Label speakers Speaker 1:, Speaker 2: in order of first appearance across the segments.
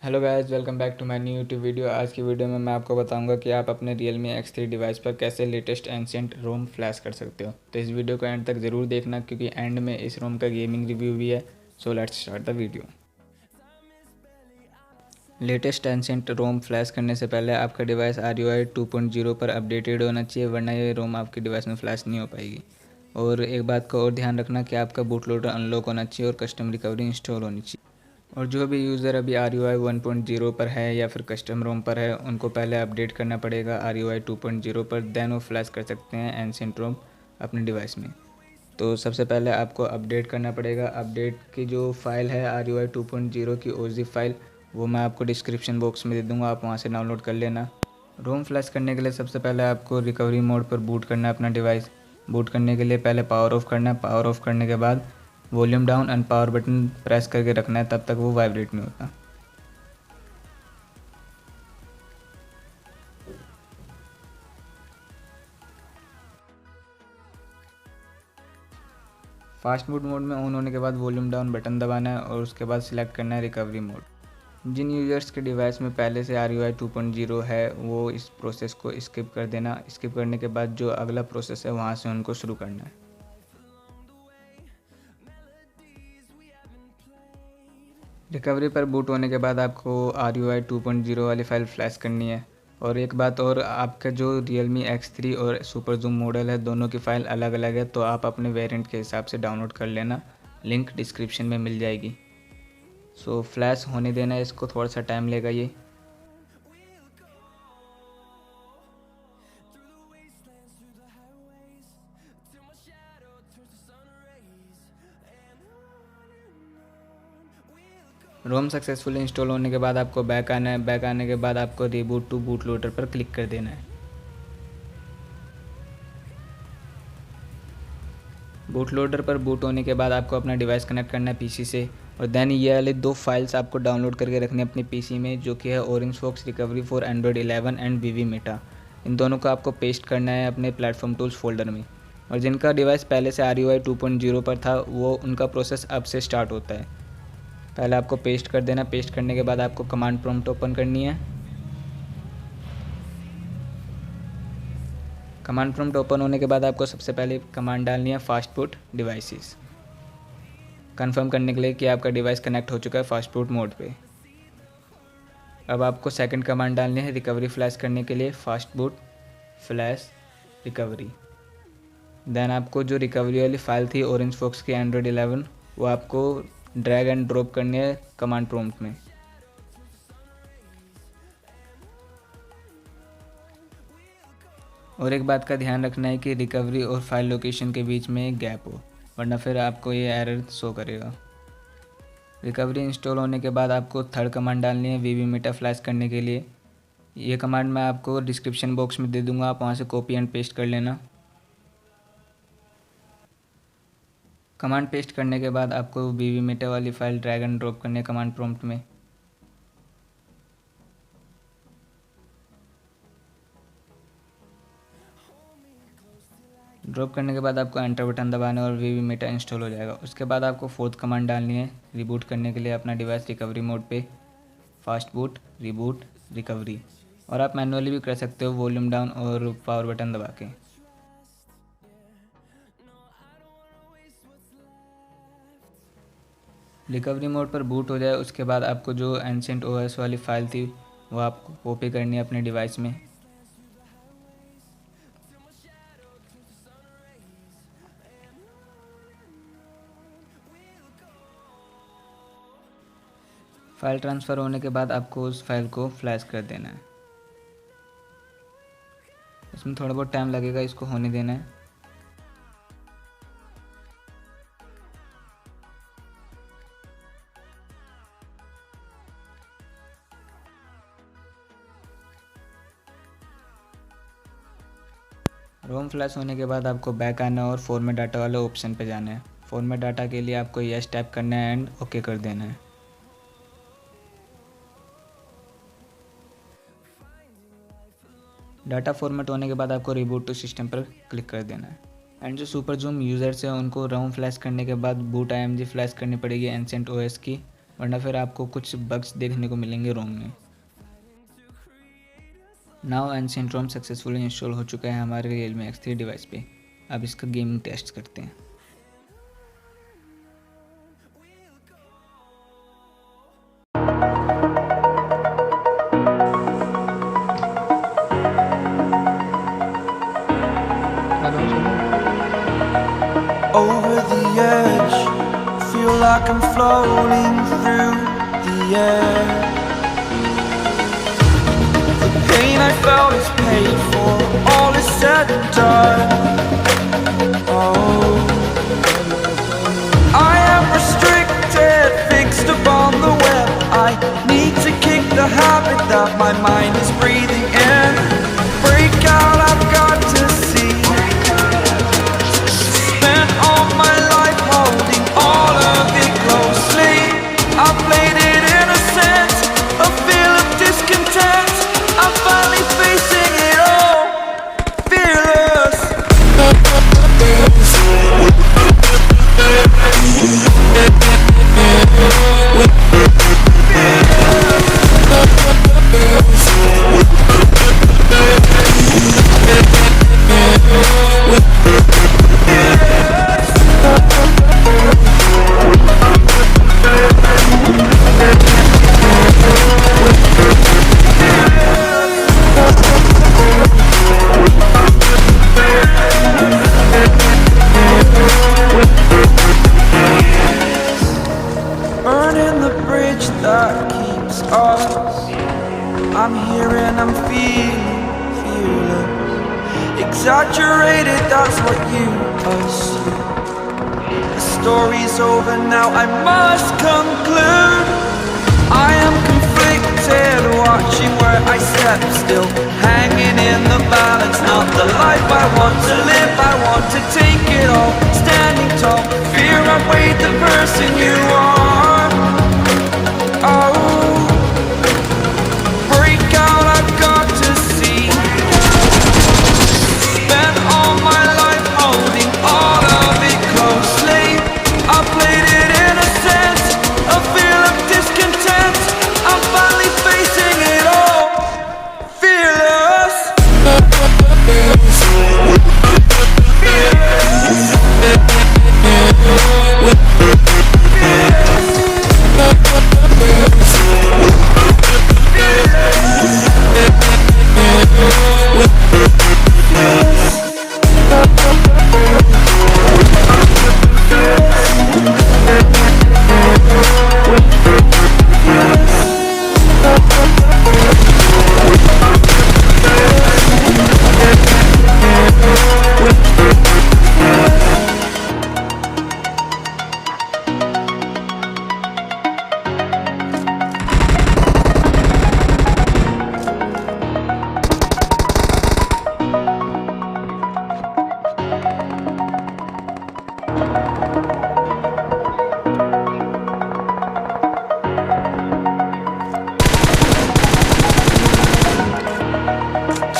Speaker 1: Hello guys, welcome back to my new YouTube video. आज की video में मैं आपको बताऊंगा कि आप अपने Realme X3 डिवाइस पर कैसे लेटेस्ट एंशिएंट रोम फ्लैश कर सकते हो। तो इस वीडियो को एंड तक ज़रूर देखना क्योंकि एंड में इस रोम का गेमिंग रिव्यू भी है। So let's start the video. Latest ancient ROM flash करने से पहले आपका डिवाइस RUI 2.0 पर अपडेटेड होना चाहिए, वरना ये रोम आपके डिवाइस में फ्लैश नहीं हो पाएगी। और एक बात का और ध्यान रखना कि आपका बूट लोडर अनलॉक होना चाहिए और कस्टम रिकवरी इंस्टॉल होनी चाहिए। और जो भी यूज़र अभी RUI 1.0 पर है या फिर कस्टम रोम पर है, उनको पहले अपडेट करना पड़ेगा RUI 2.0 पर, देन वो फ्लैश कर सकते हैं एंशिएंट रोम अपने डिवाइस में। तो सबसे पहले आपको अपडेट करना पड़ेगा। अपडेट की जो फ़ाइल है RUI 2.0 की OZIP फाइल, वो मैं आपको डिस्क्रिप्शन बॉक्स में दे दूँगा, आप वहाँ से डाउनलोड कर लेना। रोम फ्लैश करने के लिए सबसे पहले आपको रिकवरी मोड पर बूट करना है अपना डिवाइस। बूट करने के लिए पहले पावर ऑफ़ करना है। पावर ऑफ़ करने के बाद volume down and power button press करके रखना है, तब तक वो वाइब्रेट नहीं होता। फास्ट बूट मोड में ऑन होने के बाद वॉल्यूम डाउन बटन दबाना है और उसके बाद सिलेक्ट करना है रिकवरी मोड। जिन यूज़र्स के डिवाइस में पहले से RUI 2.0 है, वो इस प्रोसेस को स्किप कर देना। स्किप करने के बाद जो अगला प्रोसेस है वहाँ से उनको शुरू करना है। रिकवरी पर बूट होने के बाद आपको RUI 2.0 वाली फ़ाइल फ्लैश करनी है। और एक बात और, आपका जो Realme X3 और सुपर जूम मॉडल है, दोनों की फ़ाइल अलग अलग है, तो आप अपने वेरिएंट के हिसाब से डाउनलोड कर लेना। लिंक डिस्क्रिप्शन में मिल जाएगी। सो फ्लैश होने देना है, इसको थोड़ा सा टाइम लेगा ये। रोम सक्सेसफुली इंस्टॉल होने के बाद आपको बैक आना है। बैक आने के बाद आपको रीबूट टू बूट लोडर पर क्लिक कर देना है। बूट लोडर पर बूट होने के बाद आपको अपना डिवाइस कनेक्ट करना है PC से, और देन ये वाले दो फाइल्स आपको डाउनलोड करके रखनी है अपने PC में, जो कि है orange fox recovery for android 11 and VV meta. इन दोनों को आपको पेस्ट करना है अपने प्लेटफॉर्म टूल्स फोल्डर में। और जिनका डिवाइस पहले से RUI 2.0 पर था, वो उनका प्रोसेस अब से स्टार्ट होता है। पहले आपको पेस्ट कर देना। पेस्ट करने के बाद आपको कमांड प्रॉम्प्ट ओपन करनी है। कमांड प्रॉम्प्ट ओपन होने के बाद आपको सबसे पहले कमांड डालनी है फास्ट बूट डिवाइसेस, कंफर्म करने के लिए कि आपका डिवाइस कनेक्ट हो चुका है फास्ट बूट मोड पे। अब आपको सेकंड कमांड डालनी है रिकवरी फ्लैश करने के लिए, fast boot flash recovery. Then आपको जो रिकवरी वाली फ़ाइल थी ऑरेंज फॉक्स की एंड्रॉयड 11, वो आपको ड्रैग एंड ड्रॉप करनी है कमांड प्रॉम्प्ट में। और एक बात का ध्यान रखना है कि रिकवरी और फाइल लोकेशन के बीच में एक गैप हो, वरना फिर आपको ये एरर शो करेगा। रिकवरी इंस्टॉल होने के बाद आपको थर्ड कमांड डालनी है VV मेटा फ्लैश करने के लिए। ये कमांड मैं आपको डिस्क्रिप्शन बॉक्स में दे दूंगा, आप वहाँ से कॉपी एंड पेस्ट कर लेना। कमांड पेस्ट करने के बाद आपको VV मेटा वाली फ़ाइल ड्रैग एंड ड्रॉप करनी है कमांड प्रॉम्प्ट में। ड्रॉप करने के बाद आपको एंटर बटन दबाना है और VV मेटा इंस्टॉल हो जाएगा। उसके बाद आपको फोर्थ कमांड डालनी है रिबूट करने के लिए अपना डिवाइस रिकवरी मोड पे, फास्ट बूट रिबूट रिकवरी। और आप मैनुअली भी कर सकते हो वॉल्यूम डाउन और पावर बटन दबा के। रिकवरी मोड पर बूट हो जाए उसके बाद आपको जो एंशिएंट OS वाली फ़ाइल थी, वो आपको कॉपी करनी है अपने डिवाइस में। फ़ाइल ट्रांसफ़र होने के बाद आपको उस फाइल को फ्लैश कर देना है। इसमें थोड़ा बहुत टाइम लगेगा, इसको होने देना है। रोम फ्लैश होने के बाद आपको बैक आना है और फॉर्मेट डाटा वाले ऑप्शन पे जाना है। फॉर्मेट डाटा के लिए आपको यस टाइप करना है एंड ओके कर देना है। डाटा फॉर्मेट होने के बाद आपको रिबूट टू सिस्टम पर क्लिक कर देना है। एंड जो सुपर जूम यूज़र्स हैं, उनको रोम फ्लैश करने के बाद बूट IMG फ्लैश करनी पड़ेगी एंशिएंट OS की। वरना फिर आपको कुछ बग्स देखने को मिलेंगे रोम में। नाउ एंशिएंट रोम सक्सेसफुली इंस्टॉल हो चुका है हमारे Realme X3 डिवाइस पे। अब इसका गेमिंग टेस्ट करते हैं।
Speaker 2: Over the edge, feel like I'm floating through the air. The pain I felt is paid for, all is said and done. Oh, I am restricted, fixed upon the web. I need to kick the habit that my mind is breathing in. Break out, I've got to see. Spent all my life holding all of it closely. I played it innocent, a feel of discontent. I'm finally facing it all, fearless. Burning the bridge that keeps us. I'm here and I'm feeling fearless. Exaggerated, that's what you assume. The story's over now, I must conclude. I am conflicted, watching where I step still, hanging in the balance. Not the life I want to live, I want to take it all. Standing tall, fear outweighed the person you are. Oh, break out, I've got to see. Spent all my life holding all of it closely. I played it innocent, a feel of discontent. I'm finally facing it all, fearless.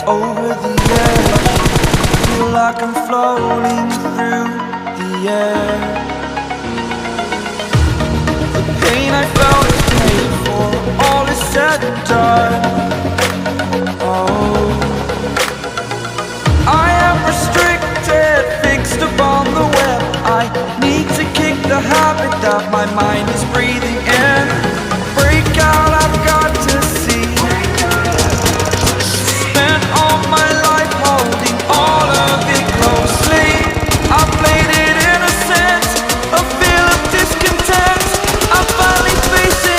Speaker 2: Over the edge, feel like I'm floating through the air. The pain I felt is paid for, all is said and done. Oh, I am restricted, fixed upon the web. I need to kick the habit that my mind is breathing in. Break out, I've got to see. Spent all my life holding all of it closely. I played it innocent, a feel of discontent. I'm finally facing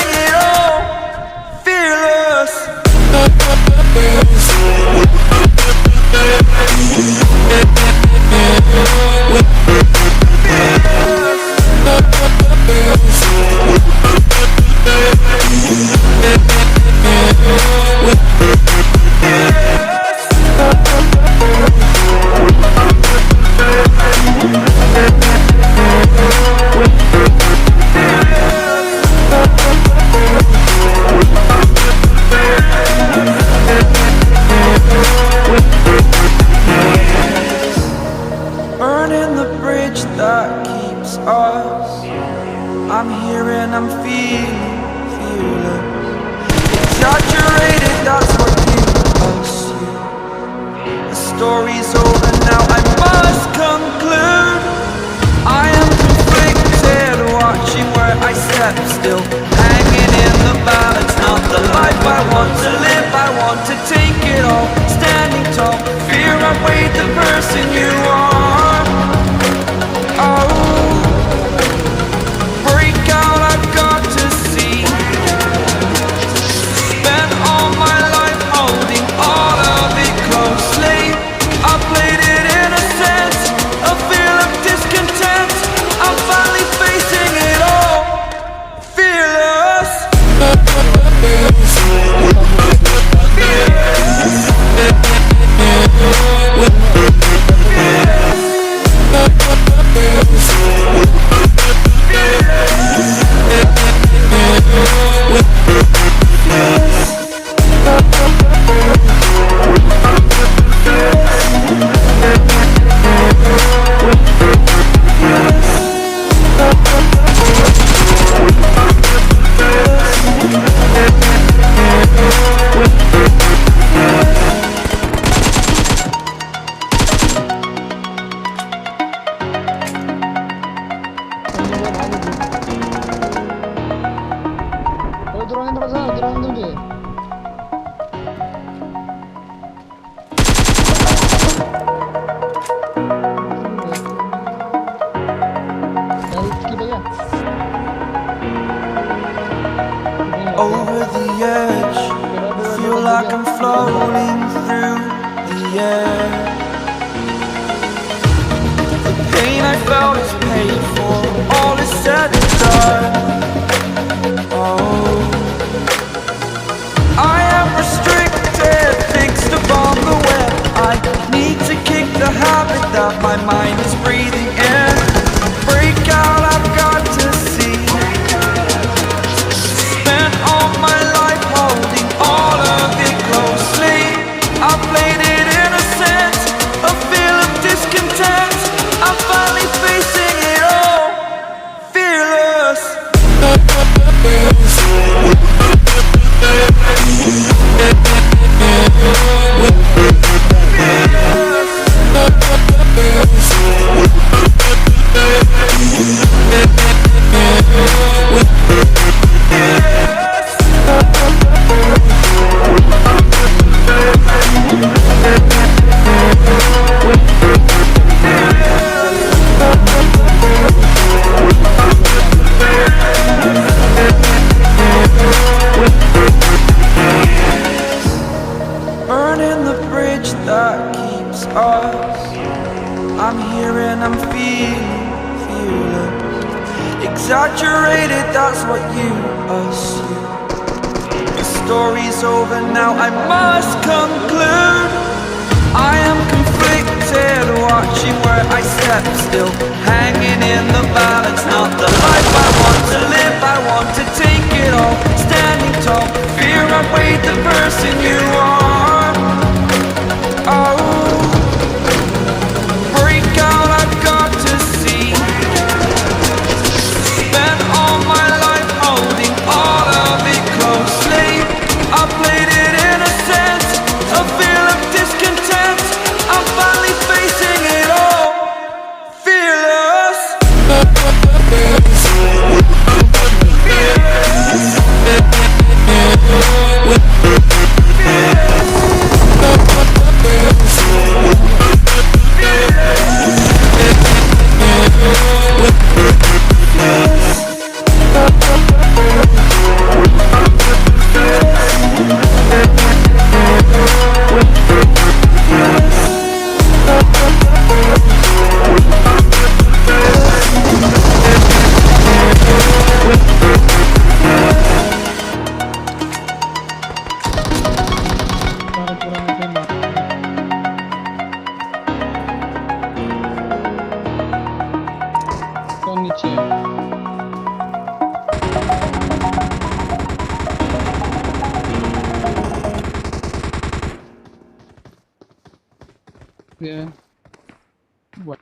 Speaker 2: story's over now, I must conclude. I am conflicted, watching where I step still, hanging in the balance. Not the life I want to live, I want to take it all, standing tall. Fear outweighed the person you are. Oh, break out, I've got to see. Spent all my life holding all of it closely. I played it innocent, a feel of discontent. I'm finally facing it all, fearless. Over the edge, feel like I'm floating through the air. The pain I felt is paid for, all is said and done. Oh, I am restricted, fixed upon the web. I need to kick the habit that my mind is breathing in. Break out, I've got to see. Spent all my life holding all of it closely. I played it innocent, a feel of discontent. I'm finally facing it all, fearless. Burning the bridge that keeps us. I'm here and I'm feeling fearless. Exaggerated, that's what you assume. The story's over now, I must conclude. I am conflicted, watching where I step still, hanging in the balance. Not the life I want to live, I want to take it all, standing tall. Fear outweighed the person you are. Oh, break out, I've got to see. Spent all my life holding all of it closely. I played it innocent, a feel of discontent. I'm finally facing it all, fearless.
Speaker 3: Yeah. What?